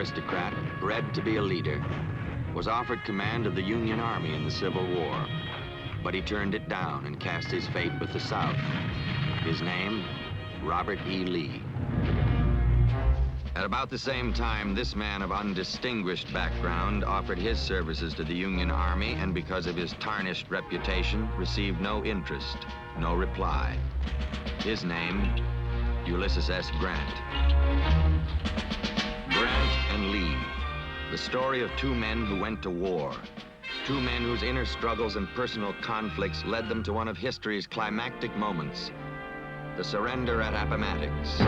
aristocrat, bred to be a leader, was offered command of the Union Army in the Civil War, but he turned it down and cast his fate with the South. His name, Robert E. Lee. At about the same time, this man of undistinguished background offered his services to the Union Army, and because of his tarnished reputation, received no interest, no reply. His name, Ulysses S. Grant. Grant and Lee, the story of two men who went to war. Two men whose inner struggles and personal conflicts led them to one of history's climactic moments, the surrender at Appomattox.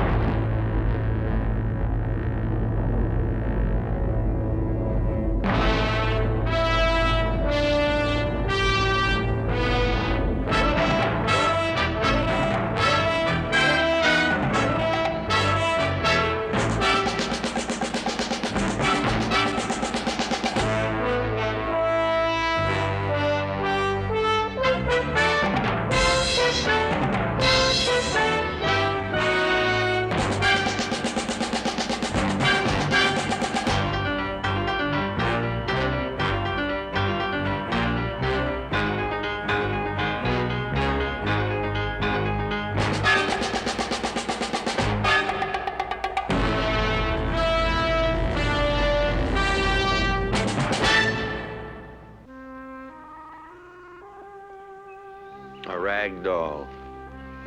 Doll,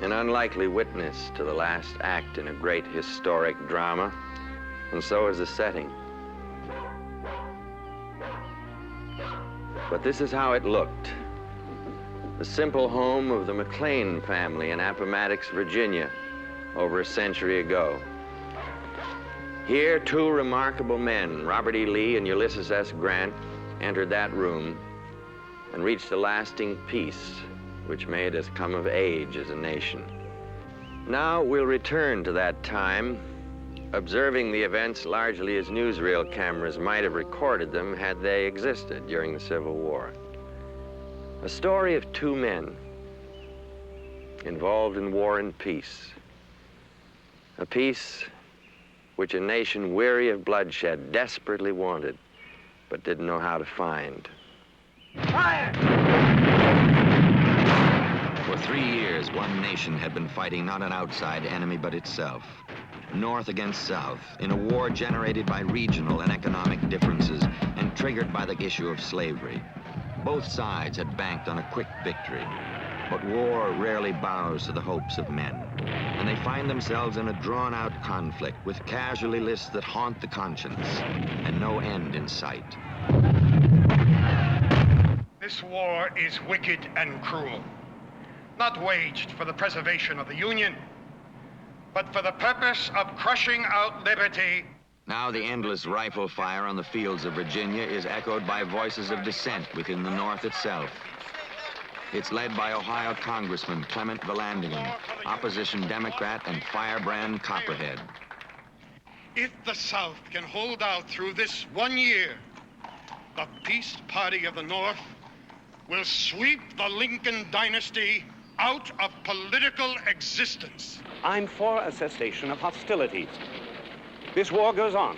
an unlikely witness to the last act in a great historic drama, and so is the setting. But this is how it looked. The simple home of the McLean family in Appomattox, Virginia, over a century ago. Here, two remarkable men, Robert E. Lee and Ulysses S. Grant, entered that room and reached a lasting peace which made us come of age as a nation. Now we'll return to that time, observing the events largely as newsreel cameras might have recorded them had they existed during the Civil War. A story of two men involved in war and peace. A peace which a nation weary of bloodshed desperately wanted, but didn't know how to find. Fire! For 3 years, one nation had been fighting not an outside enemy, but itself. North against South, in a war generated by regional and economic differences and triggered by the issue of slavery. Both sides had banked on a quick victory, but war rarely bows to the hopes of men, and they find themselves in a drawn-out conflict with casualty lists that haunt the conscience and no end in sight. This war is wicked and cruel. Not waged for the preservation of the Union, but for the purpose of crushing out liberty. Now the endless rifle fire on the fields of Virginia is echoed by voices of dissent within the North itself. It's led by Ohio Congressman Clement Vallandigham, opposition Democrat and firebrand Copperhead. If the South can hold out through this 1 year, the Peace Party of the North will sweep the Lincoln dynasty out of political existence. I'm for a cessation of hostilities. This war goes on.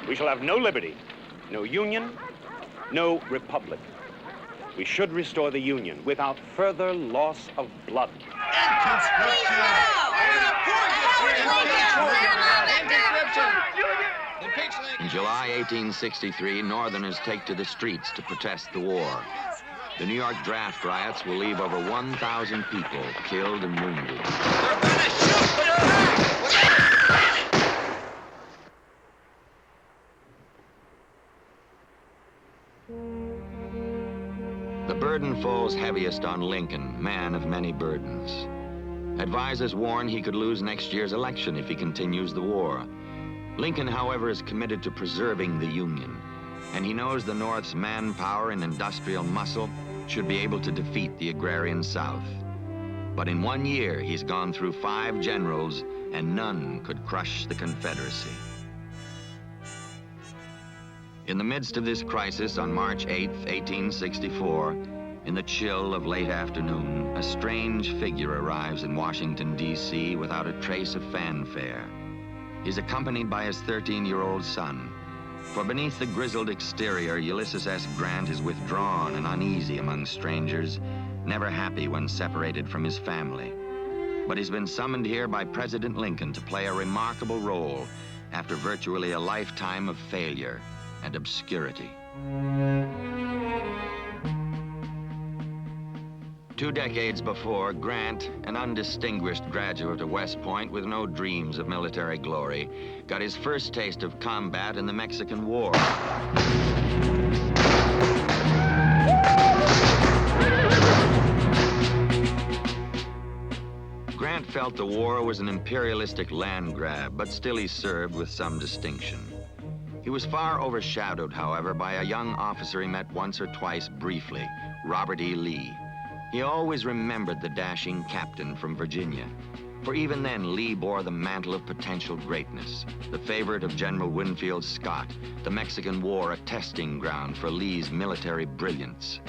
We shall have no liberty, no union, no republic. We should restore the Union without further loss of blood. In July 1863, Northerners take to the streets to protest the war. The New York draft riots will leave over 1,000 people killed and wounded. They're gonna shoot! The burden falls heaviest on Lincoln, man of many burdens. Advisors warn he could lose next year's election if he continues the war. Lincoln, however, is committed to preserving the Union, and he knows the North's manpower and industrial muscle should be able to defeat the agrarian South. But in 1 year, he's gone through 5 generals, and none could crush the Confederacy. In the midst of this crisis, on March 8, 1864, in the chill of late afternoon, a strange figure arrives in Washington, D.C. without a trace of fanfare. He's accompanied by his 13-year-old son, For beneath the grizzled exterior, Ulysses S. Grant is withdrawn and uneasy among strangers, never happy when separated from his family. But he's been summoned here by President Lincoln to play a remarkable role after virtually a lifetime of failure and obscurity. 2 decades before, Grant, an undistinguished graduate of West Point with no dreams of military glory, got his first taste of combat in the Mexican War. Grant felt the war was an imperialistic land grab, but still he served with some distinction. He was far overshadowed, however, by a young officer he met once or twice briefly, Robert E. Lee. He always remembered the dashing captain from Virginia, for even then Lee bore the mantle of potential greatness, the favorite of General Winfield Scott, the Mexican War a testing ground for Lee's military brilliance.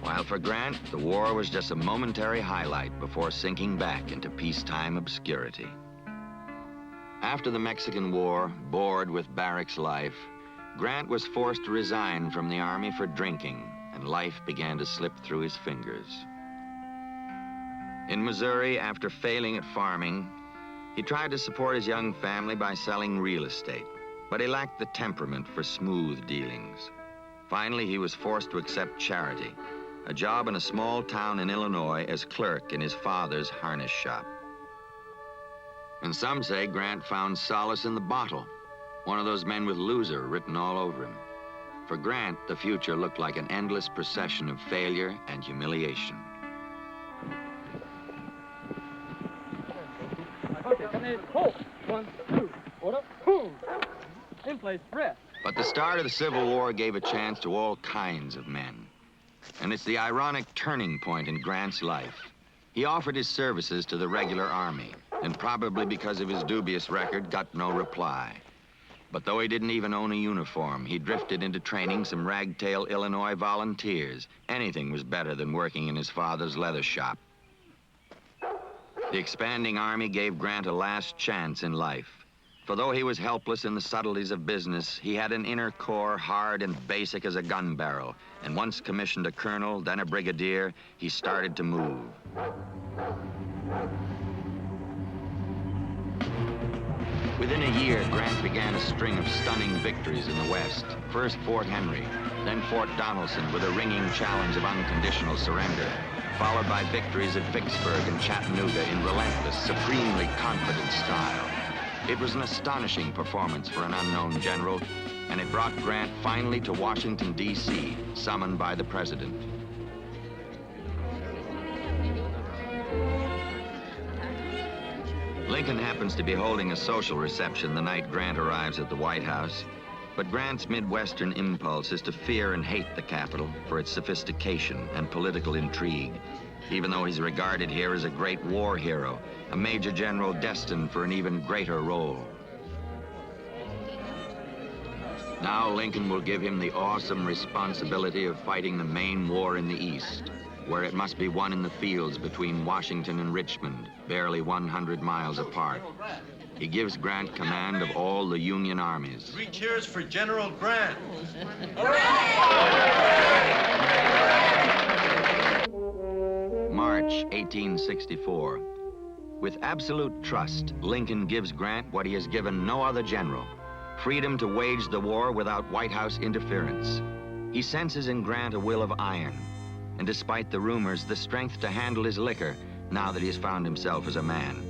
While for Grant, the war was just a momentary highlight before sinking back into peacetime obscurity. After the Mexican War, bored with barracks life, Grant was forced to resign from the Army for drinking, and life began to slip through his fingers. In Missouri, after failing at farming, he tried to support his young family by selling real estate, but he lacked the temperament for smooth dealings. Finally, he was forced to accept charity, a job in a small town in Illinois as clerk in his father's harness shop. And some say Grant found solace in the bottle, one of those men with loser written all over him. For Grant, the future looked like an endless procession of failure and humiliation. But the start of the Civil War gave a chance to all kinds of men. And it's the ironic turning point in Grant's life. He offered his services to the regular army, and probably because of his dubious record, got no reply. But though he didn't even own a uniform, he drifted into training some ragtail Illinois volunteers. Anything was better than working in his father's leather shop. The expanding army gave Grant a last chance in life. For though he was helpless in the subtleties of business, he had an inner core hard and basic as a gun barrel. And once commissioned a colonel, then a brigadier, he started to move. Within a year, Grant began a string of stunning victories in the West. First Fort Henry, then Fort Donelson with a ringing challenge of unconditional surrender, followed by victories at Vicksburg and Chattanooga in relentless, supremely confident style. It was an astonishing performance for an unknown general, and it brought Grant finally to Washington, D.C., summoned by the president. Lincoln happens to be holding a social reception the night Grant arrives at the White House, but Grant's Midwestern impulse is to fear and hate the capital for its sophistication and political intrigue, even though he's regarded here as a great war hero, a major general destined for an even greater role. Now Lincoln will give him the awesome responsibility of fighting the main war in the East, where it must be won in the fields between Washington and Richmond, barely 100 miles apart. He gives Grant command of all the Union armies. 3 cheers for General Grant. March 1864. With absolute trust, Lincoln gives Grant what he has given no other general: freedom to wage the war without White House interference. He senses in Grant a will of iron, and despite the rumors, the strength to handle his liquor now that he has found himself as a man.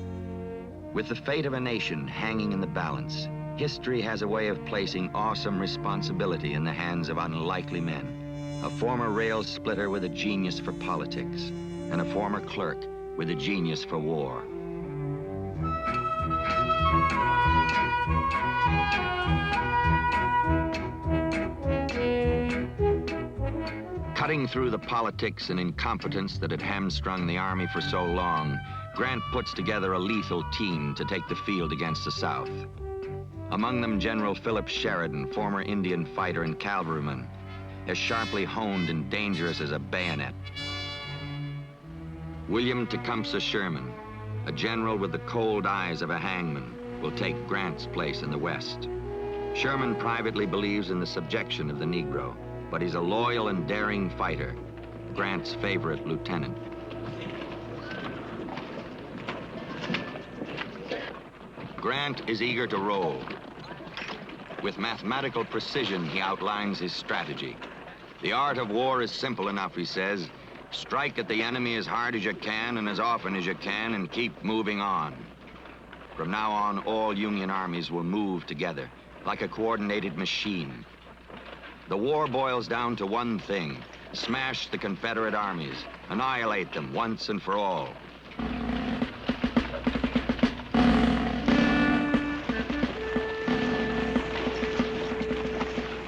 With the fate of a nation hanging in the balance, history has a way of placing awesome responsibility in the hands of unlikely men. A former rail splitter with a genius for politics, and a former clerk with a genius for war. Cutting through the politics and incompetence that had hamstrung the Army for so long, Grant puts together a lethal team to take the field against the South. Among them, General Philip Sheridan, former Indian fighter and cavalryman, as sharply honed and dangerous as a bayonet. William Tecumseh Sherman, a general with the cold eyes of a hangman, will take Grant's place in the West. Sherman privately believes in the subjection of the Negro, but he's a loyal and daring fighter, Grant's favorite lieutenant. Grant is eager to roll. With mathematical precision, he outlines his strategy. The art of war is simple enough, he says. Strike at the enemy as hard as you can and as often as you can and keep moving on. From now on, all Union armies will move together, like a coordinated machine. The war boils down to one thing: smash the Confederate armies, annihilate them once and for all.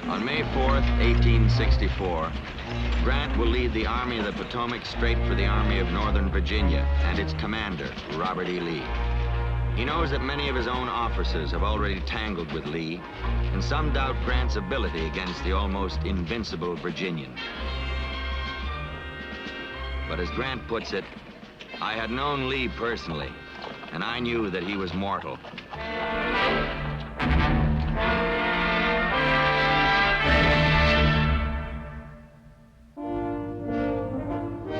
On May 4th, 1864, Grant will lead the Army of the Potomac straight for the Army of Northern Virginia and its commander, Robert E. Lee. He knows that many of his own officers have already tangled with Lee, and some doubt Grant's ability against the almost invincible Virginian. But as Grant puts it, I had known Lee personally, and I knew that he was mortal.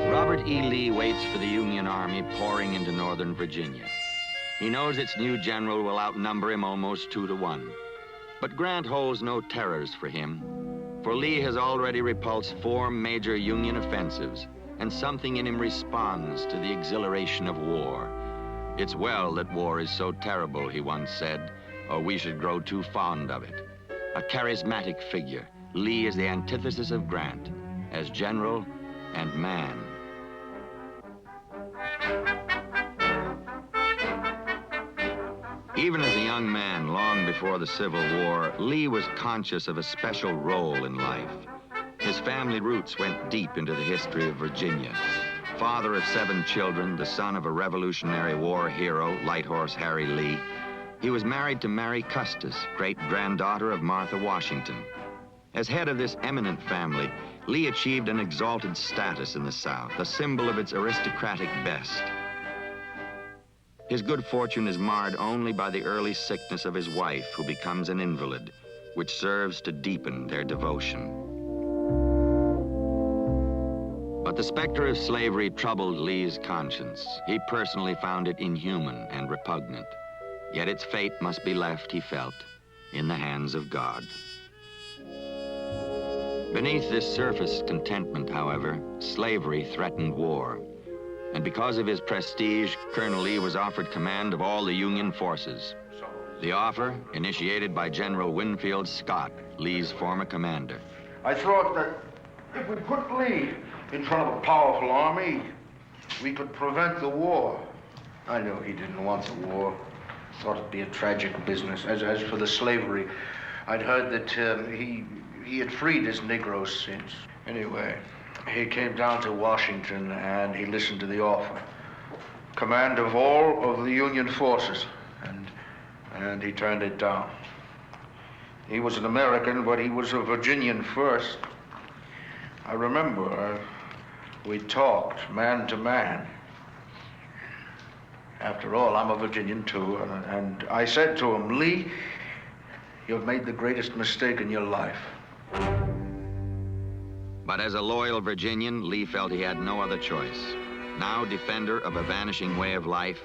Robert E. Lee waits for the Union Army pouring into Northern Virginia. He knows its new general will outnumber him almost 2 to 1. But Grant holds no terrors for him, for Lee has already repulsed 4 major Union offensives, and something in him responds to the exhilaration of war. It's well that war is so terrible, he once said, or we should grow too fond of it. A charismatic figure, Lee is the antithesis of Grant, as general and man. Even as a young man, long before the Civil War, Lee was conscious of a special role in life. His family roots went deep into the history of Virginia. Father of 7 children, the son of a Revolutionary War hero, Light Horse Harry Lee, he was married to Mary Custis, great-granddaughter of Martha Washington. As head of this eminent family, Lee achieved an exalted status in the South, a symbol of its aristocratic best. His good fortune is marred only by the early sickness of his wife, who becomes an invalid, which serves to deepen their devotion. But the specter of slavery troubled Lee's conscience. He personally found it inhuman and repugnant. Yet its fate must be left, he felt, in the hands of God. Beneath this surface contentment, however, slavery threatened war. And because of his prestige, Colonel Lee was offered command of all the Union forces. The offer, initiated by General Winfield Scott, Lee's former commander. I thought that if we put Lee in front of a powerful army, we could prevent the war. I knew he didn't want the war. Thought it'd be a tragic business. As for the slavery, I'd heard that he had freed his Negroes since. Anyway, he came down to Washington and he listened to the offer. Command of all of the Union forces, and he turned it down. He was an American, but he was a Virginian first. I remember we talked man to man. After all, I'm a Virginian too, and I said to him, Lee, you've made the greatest mistake in your life. But as a loyal Virginian, Lee felt he had no other choice. Now defender of a vanishing way of life,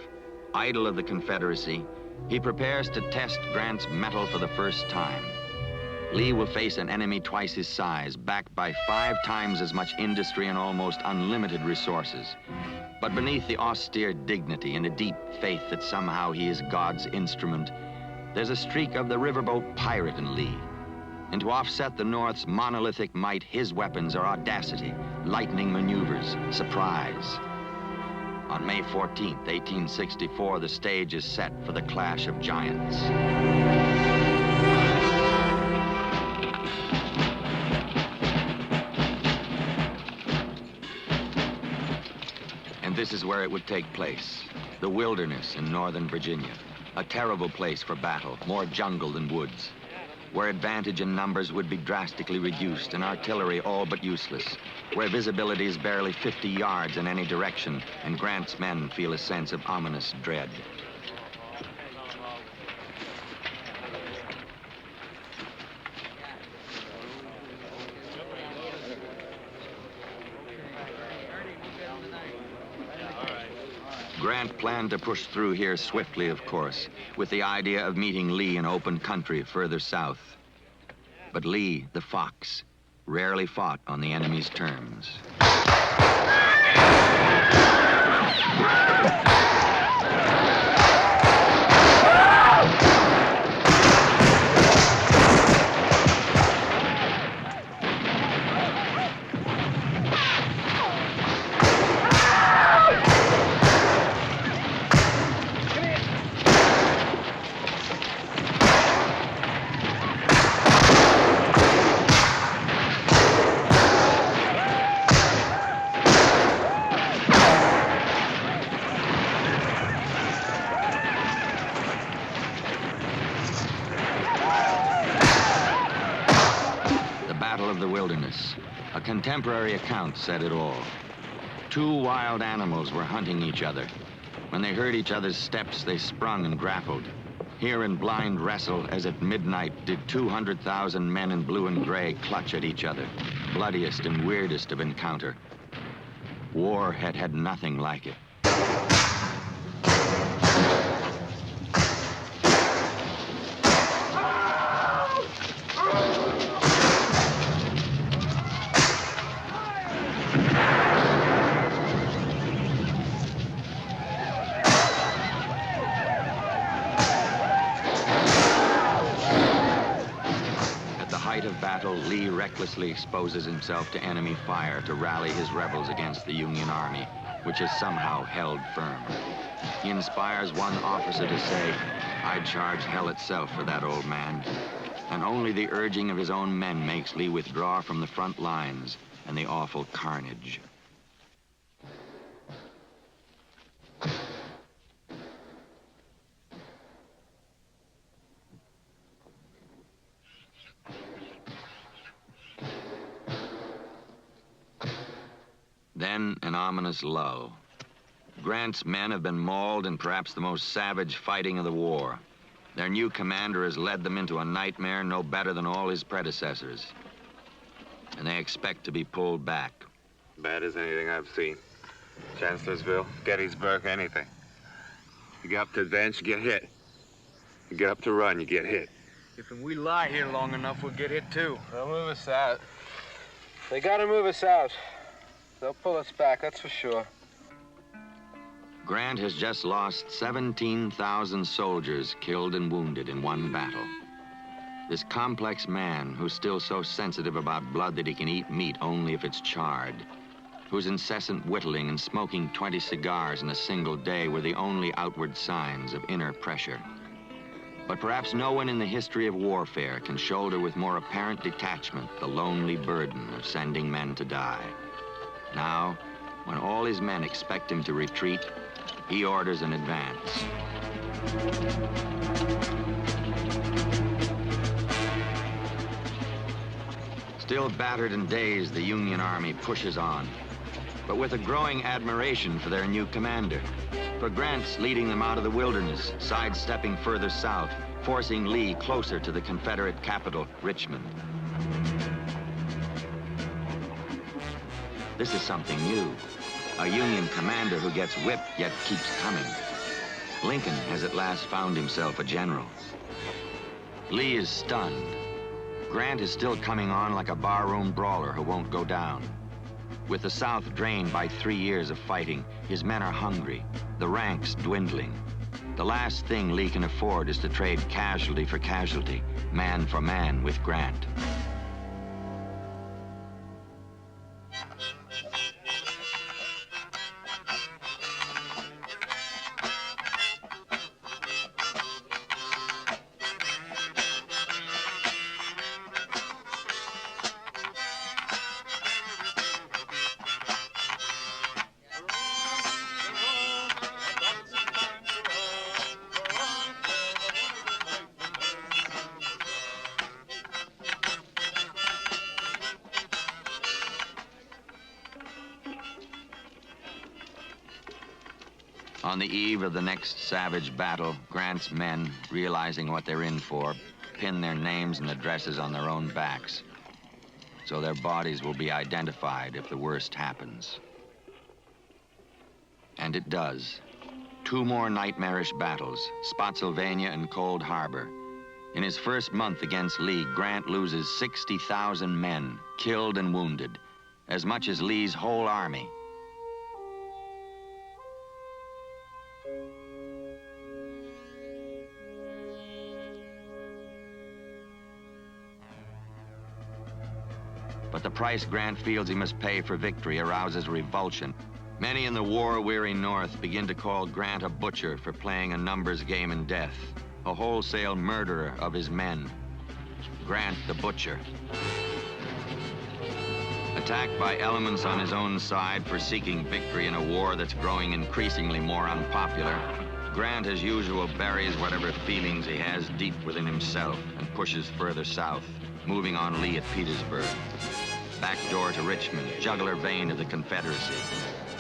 idol of the Confederacy, he prepares to test Grant's mettle for the first time. Lee will face an enemy twice his size, backed by 5 times as much industry and almost unlimited resources. But beneath the austere dignity and a deep faith that somehow he is God's instrument, there's a streak of the riverboat pirate in Lee. And to offset the North's monolithic might, his weapons are audacity, lightning maneuvers, surprise. On May 14th, 1864, the stage is set for the clash of giants. And this is where it would take place, the wilderness in Northern Virginia. A terrible place for battle, more jungle than woods, where advantage in numbers would be drastically reduced and artillery all but useless, where visibility is barely 50 yards in any direction, and Grant's men feel a sense of ominous dread. Grant planned to push through here swiftly, of course, with the idea of meeting Lee in open country further south. But Lee, the Fox, rarely fought on the enemy's terms. A contemporary account said it all. Two wild animals were hunting each other. When they heard each other's steps, they sprung and grappled. Here in blind wrestle, as at midnight, did 200,000 men in blue and gray clutch at each other. Bloodiest and weirdest of encounter. War had had nothing like it. Lee recklessly exposes himself to enemy fire to rally his rebels against the Union Army, which is somehow held firm. He inspires one officer to say, "I'd charge hell itself for that old man." And only the urging of his own men makes Lee withdraw from the front lines and the awful carnage. Then an ominous lull. Grant's men have been mauled in perhaps the most savage fighting of the war. Their new commander has led them into a nightmare no better than all his predecessors. And they expect to be pulled back. Bad as anything I've seen. Chancellorsville, Gettysburg, anything. You get up to advance, you get hit. You get up to run, you get hit. If we lie here long enough, we'll get hit too. They'll move us out. They gotta move us out. They'll pull us back, that's for sure. Grant has just lost 17,000 soldiers killed and wounded in one battle. This complex man, who's still so sensitive about blood that he can eat meat only if it's charred, whose incessant whittling and smoking 20 cigars in a single day were the only outward signs of inner pressure. But perhaps no one in the history of warfare can shoulder with more apparent detachment the lonely burden of sending men to die. Now, when all his men expect him to retreat, he orders an advance. Still battered and dazed, the Union Army pushes on, but with a growing admiration for their new commander. For Grant's leading them out of the wilderness, sidestepping further south, forcing Lee closer to the Confederate capital, Richmond. This is something new. A Union commander who gets whipped yet keeps coming. Lincoln has at last found himself a general. Lee is stunned. Grant is still coming on like a barroom brawler who won't go down. With the South drained by 3 years of fighting, his men are hungry, the ranks dwindling. The last thing Lee can afford is to trade casualty for casualty, man for man with Grant. On the eve of the next savage battle, Grant's men, realizing what they're in for, pin their names and addresses on their own backs, so their bodies will be identified if the worst happens. And it does. two more nightmarish battles, Spotsylvania and Cold Harbor. In his first month against Lee, Grant loses 60,000 men, killed and wounded, as much as Lee's whole army. But the price Grant feels he must pay for victory arouses revulsion. Many in the war-weary North begin to call Grant a butcher for playing a numbers game in death, a wholesale murderer of his men. Grant the butcher. Attacked by elements on his own side for seeking victory in a war that's growing increasingly more unpopular, Grant, as usual, buries whatever feelings he has deep within himself and pushes further south, moving on Lee at Petersburg. Back door to Richmond, jugular vein of the Confederacy,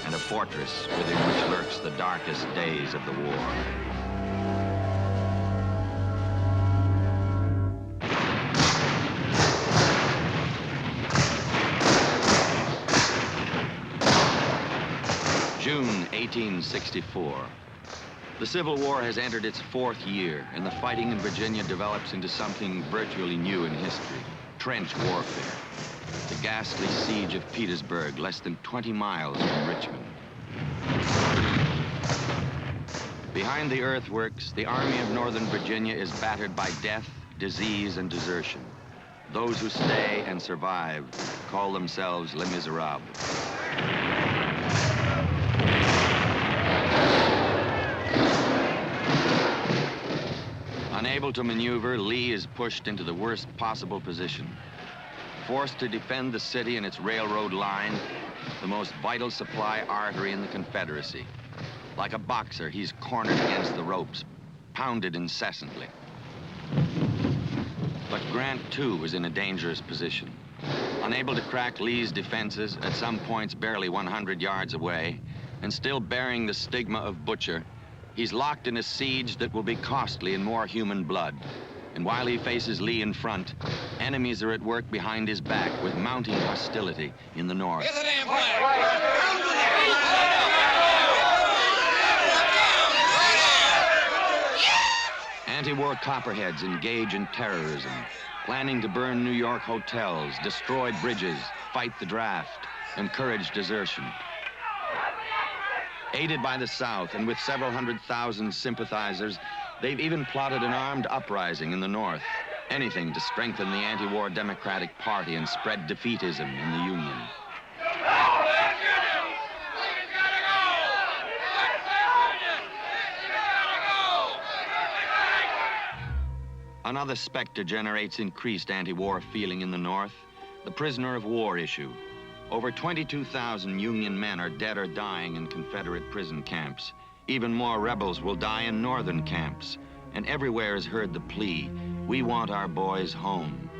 and a fortress within which lurks the darkest days of the war. June 1864. The Civil War has entered its fourth year, and the fighting in Virginia develops into something virtually new in history: trench warfare. The ghastly siege of Petersburg, less than 20 miles from Richmond. Behind the earthworks, the Army of Northern Virginia is battered by death, disease, and desertion. Those who stay and survive call themselves Les Miserables. Unable to maneuver, Lee is pushed into the worst possible position. Forced to defend the city and its railroad line, the most vital supply artery in the Confederacy. Like a boxer, he's cornered against the ropes, pounded incessantly. But Grant, too, was in a dangerous position. Unable to crack Lee's defenses, at some points barely 100 yards away, and still bearing the stigma of butcher, he's locked in a siege that will be costly in more human blood. And while he faces Lee in front, enemies are at work behind his back with mounting hostility in the north. Get the damn flag! Anti-war copperheads engage in terrorism, planning to burn New York hotels, destroy bridges, fight the draft, encourage desertion. Aided by the South and with several 100,000 sympathizers, they've even plotted an armed uprising in the North, anything to strengthen the anti-war Democratic Party and spread defeatism in the Union. Another specter generates increased anti-war feeling in the North, the prisoner of war issue. Over 22,000 Union men are dead or dying in Confederate prison camps. Even more rebels will die in northern camps. And everywhere is heard the plea, we want our boys home.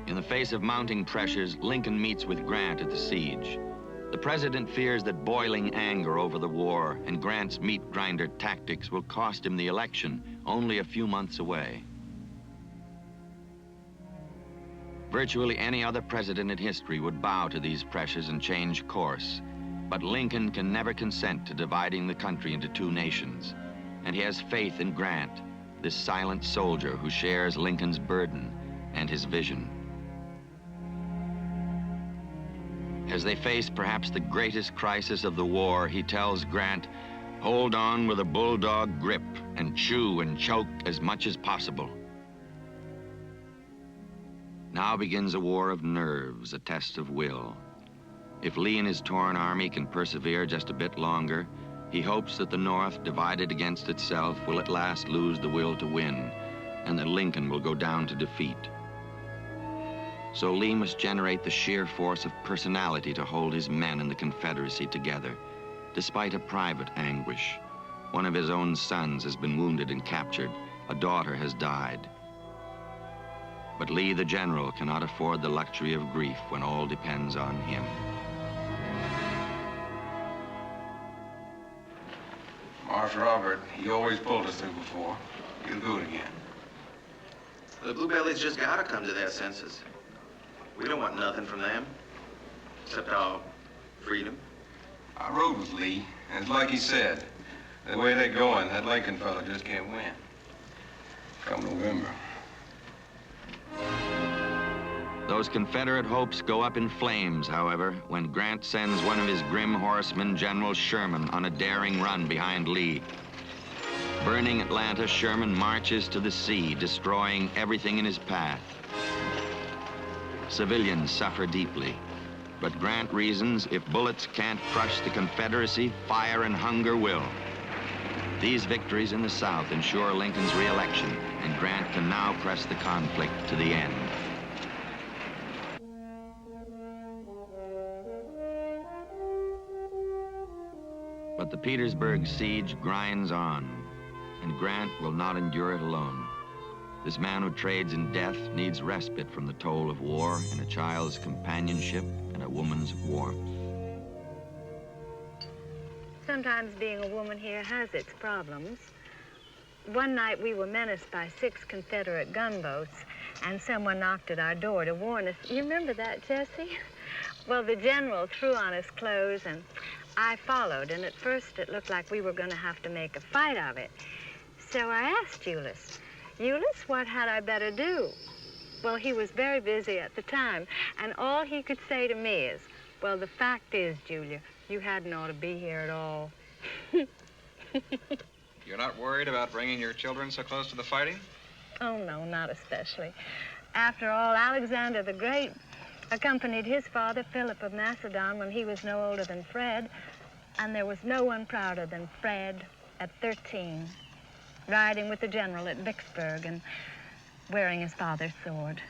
In the face of mounting pressures, Lincoln meets with Grant at the siege. The president fears that boiling anger over the war and Grant's meat grinder tactics will cost him the election only a few months away. Virtually any other president in history would bow to these pressures and change course. But Lincoln can never consent to dividing the country into two nations. And he has faith in Grant, this silent soldier who shares Lincoln's burden and his vision. As they face perhaps the greatest crisis of the war, he tells Grant, hold on with a bulldog grip and chew and choke as much as possible. Now begins a war of nerves, a test of will. If Lee and his torn army can persevere just a bit longer, he hopes that the North, divided against itself, will at last lose the will to win, and that Lincoln will go down to defeat. So Lee must generate the sheer force of personality to hold his men and the Confederacy together, despite a private anguish. One of his own sons has been wounded and captured. A daughter has died. But Lee, the general, cannot afford the luxury of grief when all depends on him. Marsh Robert, he always pulled us through before. He'll do it again. The Bluebellies just gotta come to their senses. We don't want nothing from them. Except our freedom. I rode with Lee, and it's like he said, the way they're going, that Lincoln fellow just can't win. Come November. Those Confederate hopes go up in flames, however, when Grant sends one of his grim horsemen, General Sherman, on a daring run behind Lee. Burning Atlanta, Sherman marches to the sea, destroying everything in his path. Civilians suffer deeply, but Grant reasons if bullets can't crush the Confederacy, fire and hunger will. These victories in the South ensure Lincoln's re-election, and Grant can now press the conflict to the end. But the Petersburg siege grinds on, and Grant will not endure it alone. This man who trades in death needs respite from the toll of war and a child's companionship and a woman's warmth. Sometimes being a woman here has its problems. One night we were menaced by 6 Confederate gunboats, and someone knocked at our door to warn us. You remember that, Jesse? Well, the general threw on his clothes, and I followed, and at first it looked like we were going to have to make a fight of it. So I asked Euless, what had I better do? Well, he was very busy at the time, and all he could say to me is, well, the fact is, Julia, you hadn't ought to be here at all. You're not worried about bringing your children so close to the fighting? Oh, no, not especially. After all, Alexander the Great accompanied his father, Philip of Macedon, when he was no older than Fred, and there was no one prouder than Fred at 13, riding with the general at Vicksburg and wearing his father's sword.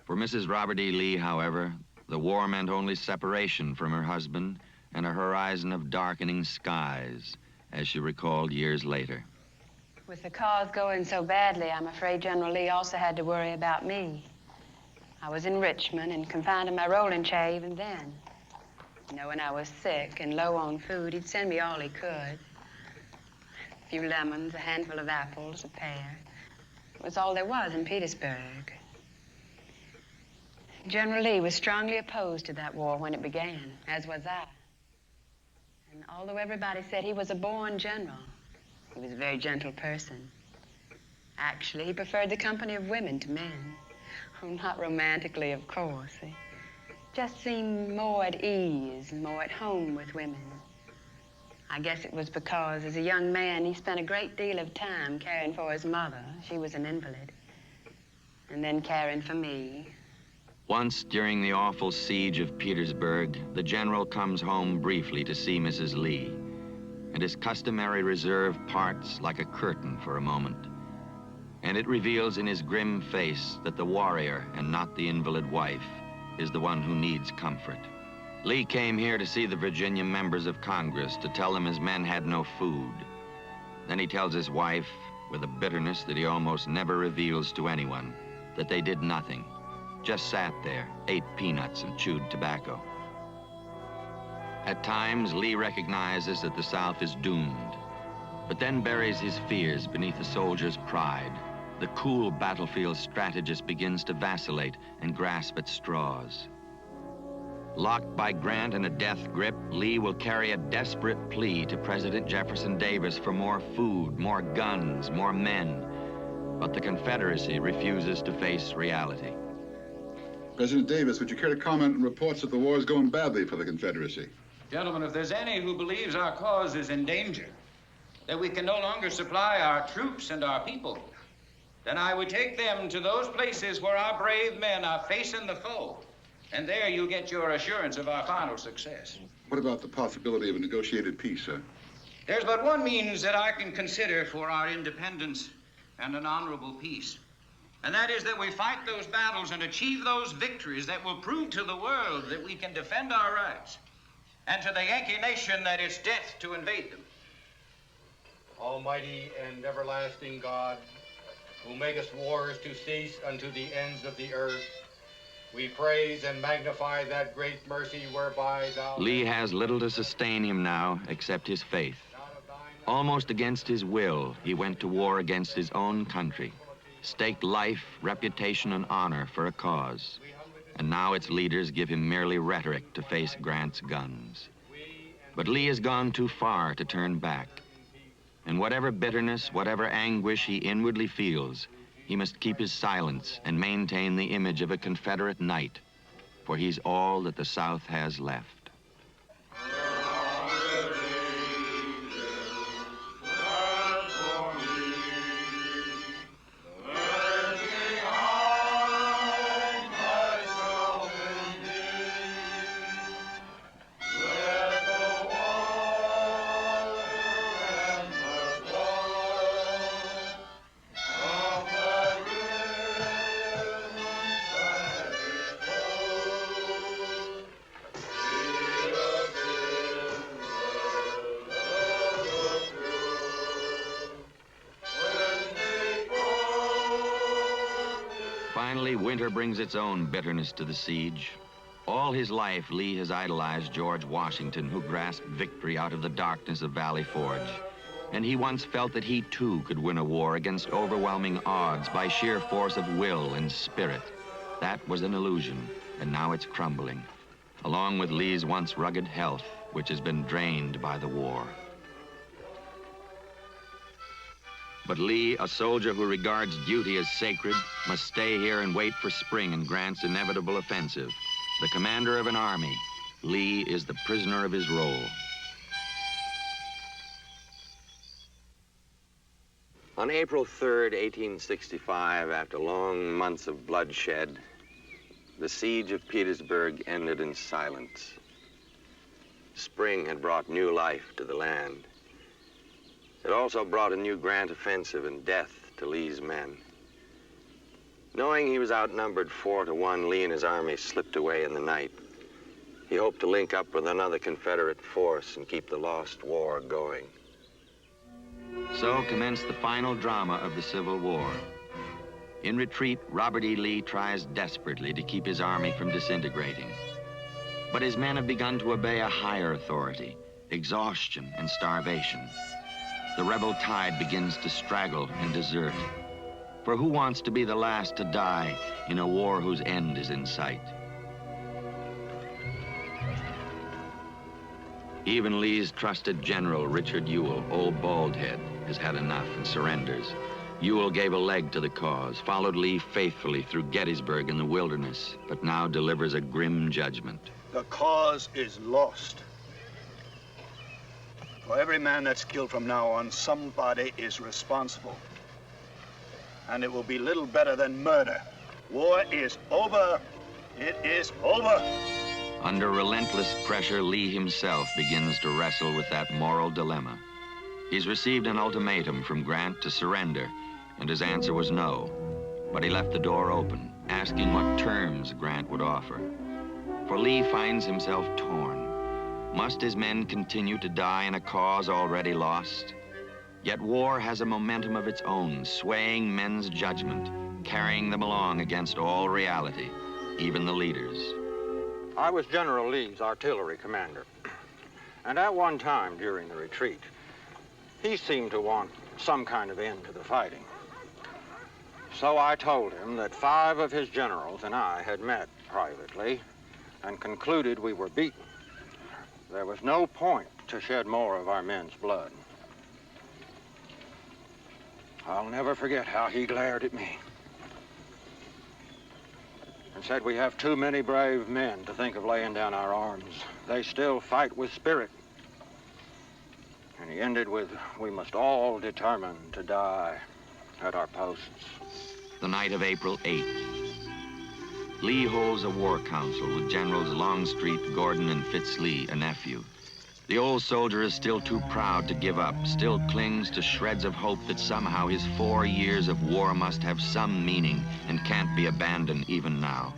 For Mrs. Robert E. Lee, however, the war meant only separation from her husband and a horizon of darkening skies, as she recalled years later. With the cause going so badly, I'm afraid General Lee also had to worry about me. I was in Richmond and confined in my rolling chair even then. You know, when I was sick and low on food, he'd send me all he could. A few lemons, a handful of apples, a pear. It was all there was in Petersburg. General Lee was strongly opposed to that war when it began, as was I. And although everybody said he was a born general, he was a very gentle person. Actually, he preferred the company of women to men. Oh, not romantically, of course. He just seemed more at ease, more at home with women. I guess it was because, as a young man, he spent a great deal of time caring for his mother. She was an invalid. And then caring for me. Once, during the awful siege of Petersburg, the general comes home briefly to see Mrs. Lee, and his customary reserve parts like a curtain for a moment. And it reveals in his grim face that the warrior, and not the invalid wife, is the one who needs comfort. Lee came here to see the Virginia members of Congress to tell them his men had no food. Then he tells his wife, with a bitterness that he almost never reveals to anyone, that they did nothing, just sat there, ate peanuts and chewed tobacco. At times, Lee recognizes that the South is doomed, but then buries his fears beneath the soldier's pride. The cool battlefield strategist begins to vacillate and grasp at straws. Locked by Grant in a death grip, Lee will carry a desperate plea to President Jefferson Davis for more food, more guns, more men. But the Confederacy refuses to face reality. President Davis, would you care to comment on reports that the war is going badly for the Confederacy? Gentlemen, if there's any who believes our cause is in danger, that we can no longer supply our troops and our people, then I would take them to those places where our brave men are facing the foe. And there you'll get your assurance of our final success. What about the possibility of a negotiated peace, sir? There's but one means that I can consider for our independence and an honorable peace. And that is that we fight those battles and achieve those victories that will prove to the world that we can defend our rights, and to the Yankee nation that it's death to invade them. Almighty and everlasting God, who makest wars to cease unto the ends of the earth, we praise and magnify that great mercy whereby thou... Lee has little to sustain him now except his faith. Almost against his will, he went to war against his own country, staked life, reputation, and honor for a cause. and now its leaders give him merely rhetoric to face Grant's guns. But Lee has gone too far to turn back. And whatever bitterness, whatever anguish he inwardly feels, he must keep his silence and maintain the image of a Confederate knight, for he's all that the South has left. Finally, winter brings its own bitterness to the siege. All his life, Lee has idolized George Washington, who grasped victory out of the darkness of Valley Forge. And he once felt that he, too, could win a war against overwhelming odds by sheer force of will and spirit. That was an illusion, and now it's crumbling, along with Lee's once rugged health, which has been drained by the war. But Lee, a soldier who regards duty as sacred, must stay here and wait for spring and Grant's inevitable offensive. The commander of an army, Lee is the prisoner of his role. On April 3rd, 1865, after long months of bloodshed, the siege of Petersburg ended in silence. Spring had brought new life to the land. It also brought a new Grant offensive and death to Lee's men. Knowing he was outnumbered 4-1, Lee and his army slipped away in the night. He hoped to link up with another Confederate force and keep the lost war going. So commenced the final drama of the Civil War. In retreat, Robert E. Lee tries desperately to keep his army from disintegrating. But his men have begun to obey a higher authority, exhaustion and starvation. The rebel tide begins to straggle and desert. For who wants to be the last to die in a war whose end is in sight? Even Lee's trusted general, Richard Ewell, old Baldhead, has had enough and surrenders. Ewell gave a leg to the cause, followed Lee faithfully through Gettysburg and the wilderness, but now delivers a grim judgment. The cause is lost. For every man that's killed from now on, somebody is responsible. And it will be little better than murder. War is over. It is over. Under relentless pressure, Lee himself begins to wrestle with that moral dilemma. He's received an ultimatum from Grant to surrender, and his answer was no. But he left the door open, asking what terms Grant would offer. For Lee finds himself torn. Must his men continue to die in a cause already lost? Yet war has a momentum of its own, swaying men's judgment, carrying them along against all reality, even the leaders. I was General Lee's artillery commander, and at one time during the retreat, he seemed to want some kind of end to the fighting. So I told him that 5 of his generals and I had met privately and concluded we were beaten. There was no point to shed more of our men's blood. I'll never forget how he glared at me and said we have too many brave men to think of laying down our arms. They still fight with spirit. And he ended with, we must all determine to die at our posts. The night of April 8th. Lee holds a war council with Generals Longstreet, Gordon, and Fitz-Lee, a nephew. The old soldier is still too proud to give up, still clings to shreds of hope that somehow his 4 years of war must have some meaning and can't be abandoned even now.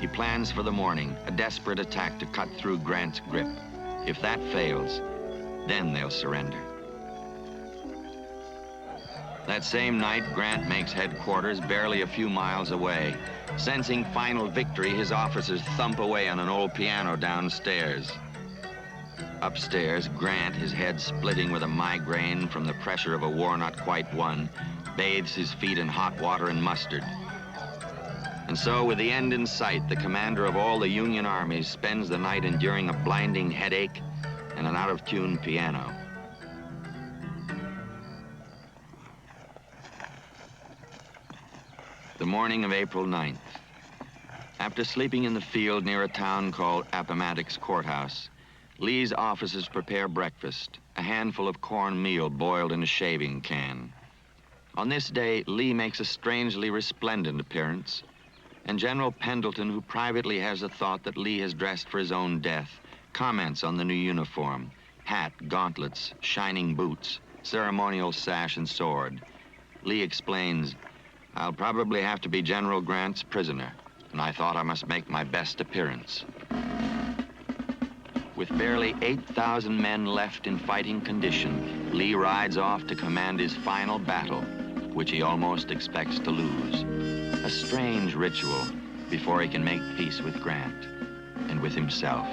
He plans for the morning, a desperate attack to cut through Grant's grip. If that fails, then they'll surrender. That same night, Grant makes headquarters barely a few miles away. Sensing final victory, his officers thump away on an old piano downstairs. Upstairs, Grant, his head splitting with a migraine from the pressure of a war not quite won, bathes his feet in hot water and mustard. And so, with the end in sight, the commander of all the Union armies spends the night enduring a blinding headache and an out-of-tune piano. The morning of April 9th. After sleeping in the field near a town called Appomattox Courthouse, Lee's officers prepare breakfast, a handful of cornmeal boiled in a shaving can. On this day, Lee makes a strangely resplendent appearance, and General Pendleton, who privately has the thought that Lee has dressed for his own death, comments on the new uniform: hat, gauntlets, shining boots, ceremonial sash and sword. Lee explains, "I'll probably have to be General Grant's prisoner, and I thought I must make my best appearance." With barely 8,000 men left in fighting condition, Lee rides off to command his final battle, which he almost expects to lose. A strange ritual before he can make peace with Grant and with himself.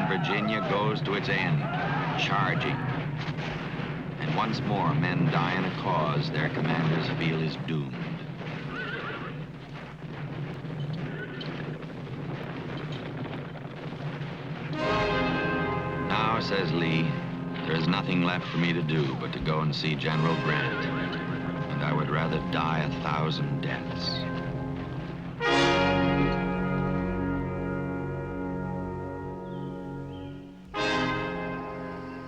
Virginia goes to its end, charging. And once more, men die in a cause their commanders feel is doomed. Now, says Lee, there is nothing left for me to do but to go and see General Grant, and I would rather die 1,000 deaths.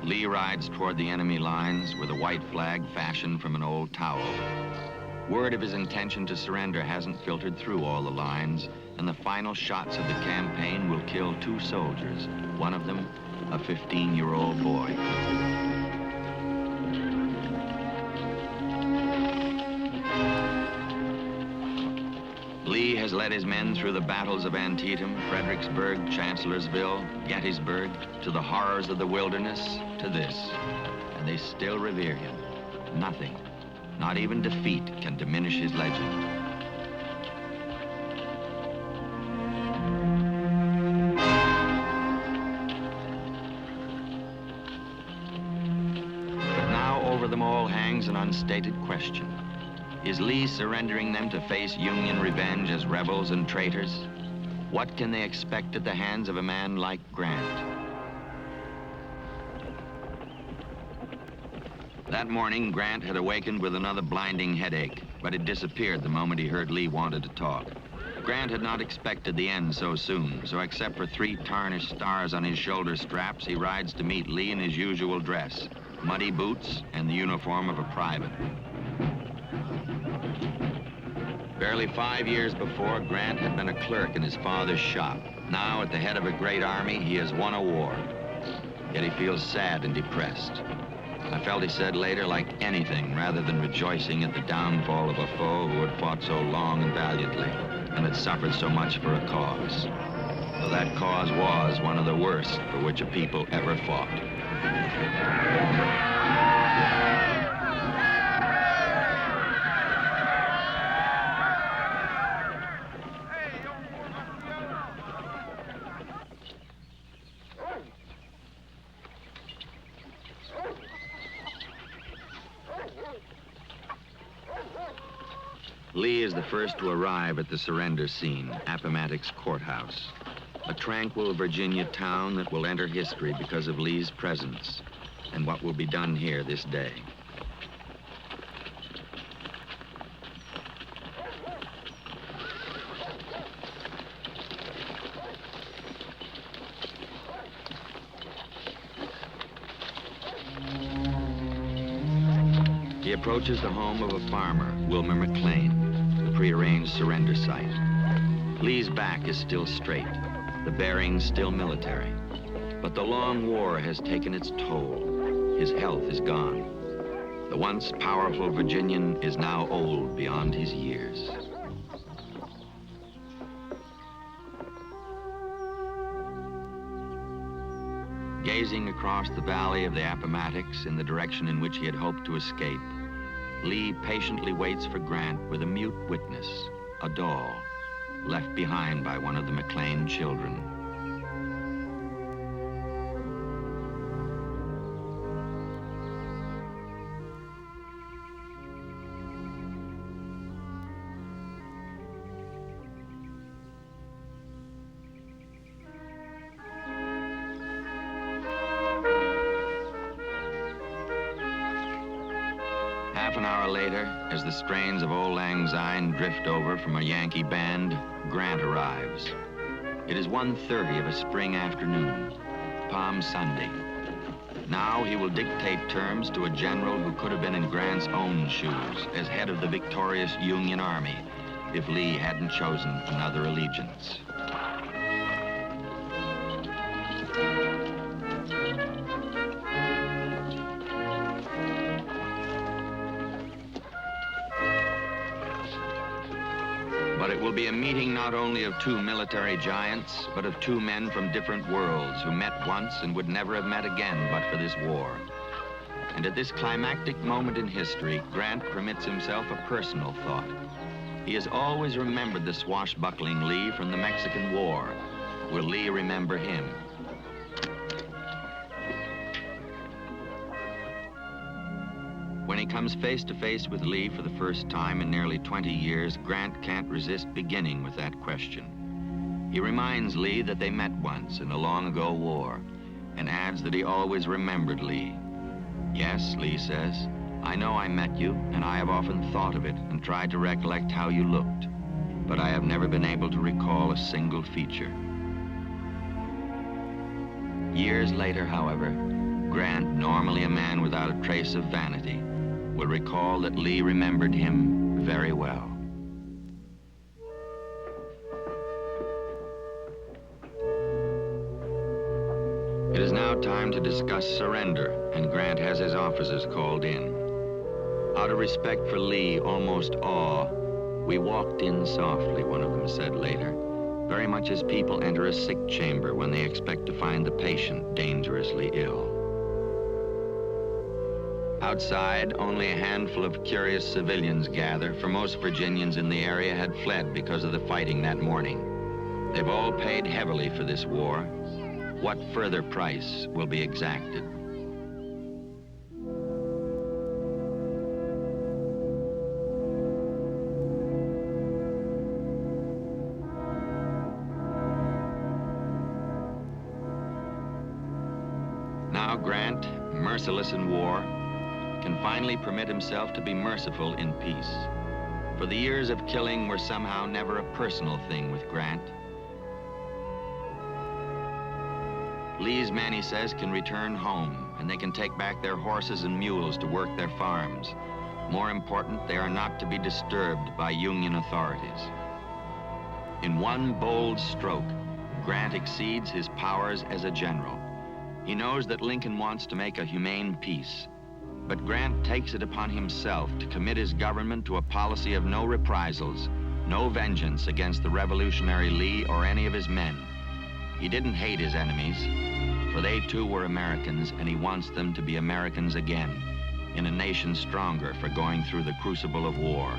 Lee rides toward the enemy lines with a white flag fashioned from an old towel. Word of his intention to surrender hasn't filtered through all the lines, and the final shots of the campaign will kill 2 soldiers, one of them a 15-year-old boy. Lee has led his men through the battles of Antietam, Fredericksburg, Chancellorsville, Gettysburg, to the horrors of the wilderness, to this. And they still revere him. Nothing, not even defeat, can diminish his legend. But now over them all hangs an unstated question. Is Lee surrendering them to face Union revenge as rebels and traitors? What can they expect at the hands of a man like Grant? That morning, Grant had awakened with another blinding headache, but it disappeared the moment he heard Lee wanted to talk. Grant had not expected the end so soon, so except for 3 tarnished stars on his shoulder straps, he rides to meet Lee in his usual dress, muddy boots and the uniform of a private. Barely 5 years before, Grant had been a clerk in his father's shop. Now, at the head of a great army, he has won a war. Yet he feels sad and depressed. I felt, he said later, like anything rather than rejoicing at the downfall of a foe who had fought so long and valiantly and had suffered so much for a cause. Though that cause was one of the worst for which a people ever fought. Lee is the first to arrive at the surrender scene, Appomattox Courthouse, a tranquil Virginia town that will enter history because of Lee's presence and what will be done here this day. He approaches the home of a farmer, Wilmer McLean, the prearranged surrender site. Lee's back is still straight, the bearings still military. But the long war has taken its toll. His health is gone. The once powerful Virginian is now old beyond his years. Gazing across the valley of the Appomattox in the direction in which he had hoped to escape, Lee patiently waits for Grant with a mute witness, a doll, left behind by one of the McLean children. Half an hour later, as the strains of Old Lang Syne drift over from a Yankee band, Grant arrives. It is 1:30 of a spring afternoon, Palm Sunday. Now he will dictate terms to a general who could have been in Grant's own shoes as head of the victorious Union Army if Lee hadn't chosen another allegiance. But it will be a meeting not only of two military giants, but of two men from different worlds who met once and would never have met again but for this war. And at this climactic moment in history, Grant permits himself a personal thought. He has always remembered the swashbuckling Lee from the Mexican War. Will Lee remember him? When he comes face to face with Lee for the first time in nearly 20 years, Grant can't resist beginning with that question. He reminds Lee that they met once in a long-ago war, and adds that he always remembered Lee. Yes, Lee says, I know I met you, and I have often thought of it and tried to recollect how you looked, but I have never been able to recall a single feature. Years later, however, Grant, normally a man without a trace of vanity, will recall that Lee remembered him very well. It is now time to discuss surrender, and Grant has his officers called in. Out of respect for Lee, almost awe, we walked in softly, one of them said later, very much as people enter a sick chamber when they expect to find the patient dangerously ill. Outside, only a handful of curious civilians gather, for most Virginians in the area had fled because of the fighting that morning. They've all paid heavily for this war. What further price will be exacted? Now Grant, merciless in war, can finally permit himself to be merciful in peace. For the years of killing were somehow never a personal thing with Grant. Lee's men, he says, can return home, and they can take back their horses and mules to work their farms. More important, they are not to be disturbed by Union authorities. In one bold stroke, Grant exceeds his powers as a general. He knows that Lincoln wants to make a humane peace, but Grant takes it upon himself to commit his government to a policy of no reprisals, no vengeance against the revolutionary Lee or any of his men. He didn't hate his enemies, for they too were Americans, and he wants them to be Americans again, in a nation stronger for going through the crucible of war.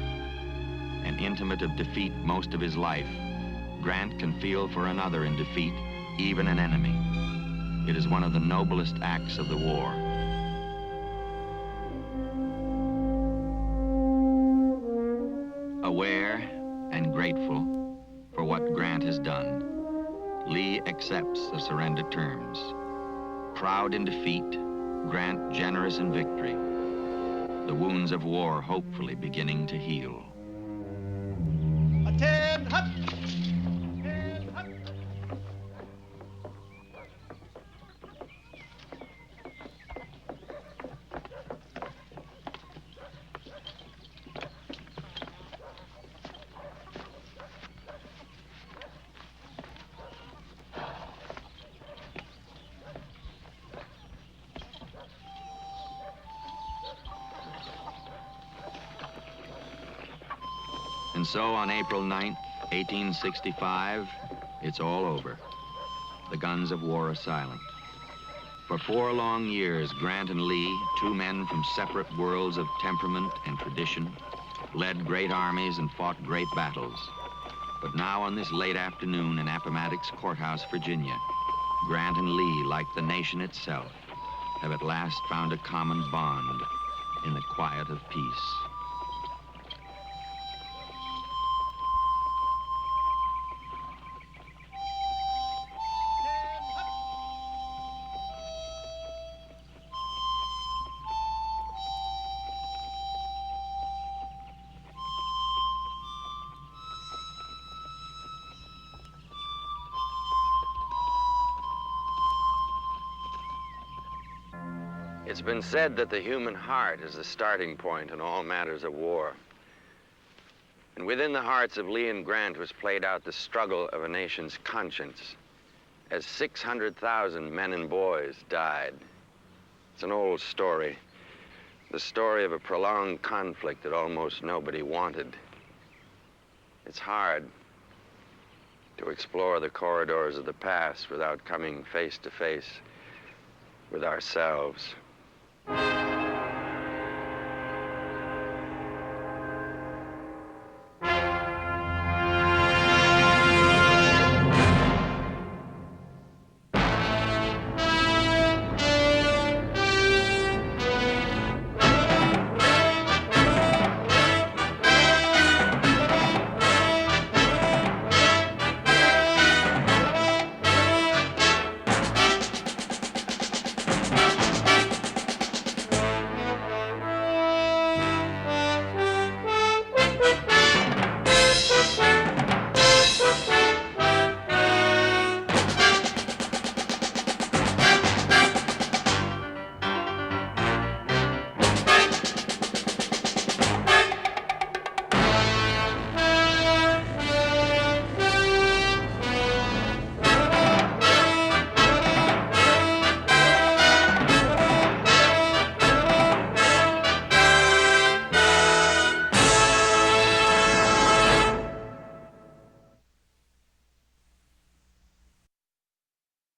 An intimate of defeat most of his life, Grant can feel for another in defeat, even an enemy. It is one of the noblest acts of the war. Aware and grateful for what Grant has done, Lee accepts the surrender terms. Proud in defeat, Grant generous in victory. The wounds of war hopefully beginning to heal. Attend, hut! And so on April 9th, 1865, it's all over. The guns of war are silent. For 4 long years, Grant and Lee, 2 men from separate worlds of temperament and tradition, led great armies and fought great battles. But now on this late afternoon in Appomattox Courthouse, Virginia, Grant and Lee, like the nation itself, have at last found a common bond in the quiet of peace. It's been said that the human heart is the starting point in all matters of war. And within the hearts of Lee and Grant was played out the struggle of a nation's conscience, as 600,000 men and boys died. It's an old story, the story of a prolonged conflict that almost nobody wanted. It's hard to explore the corridors of the past without coming face to face with ourselves.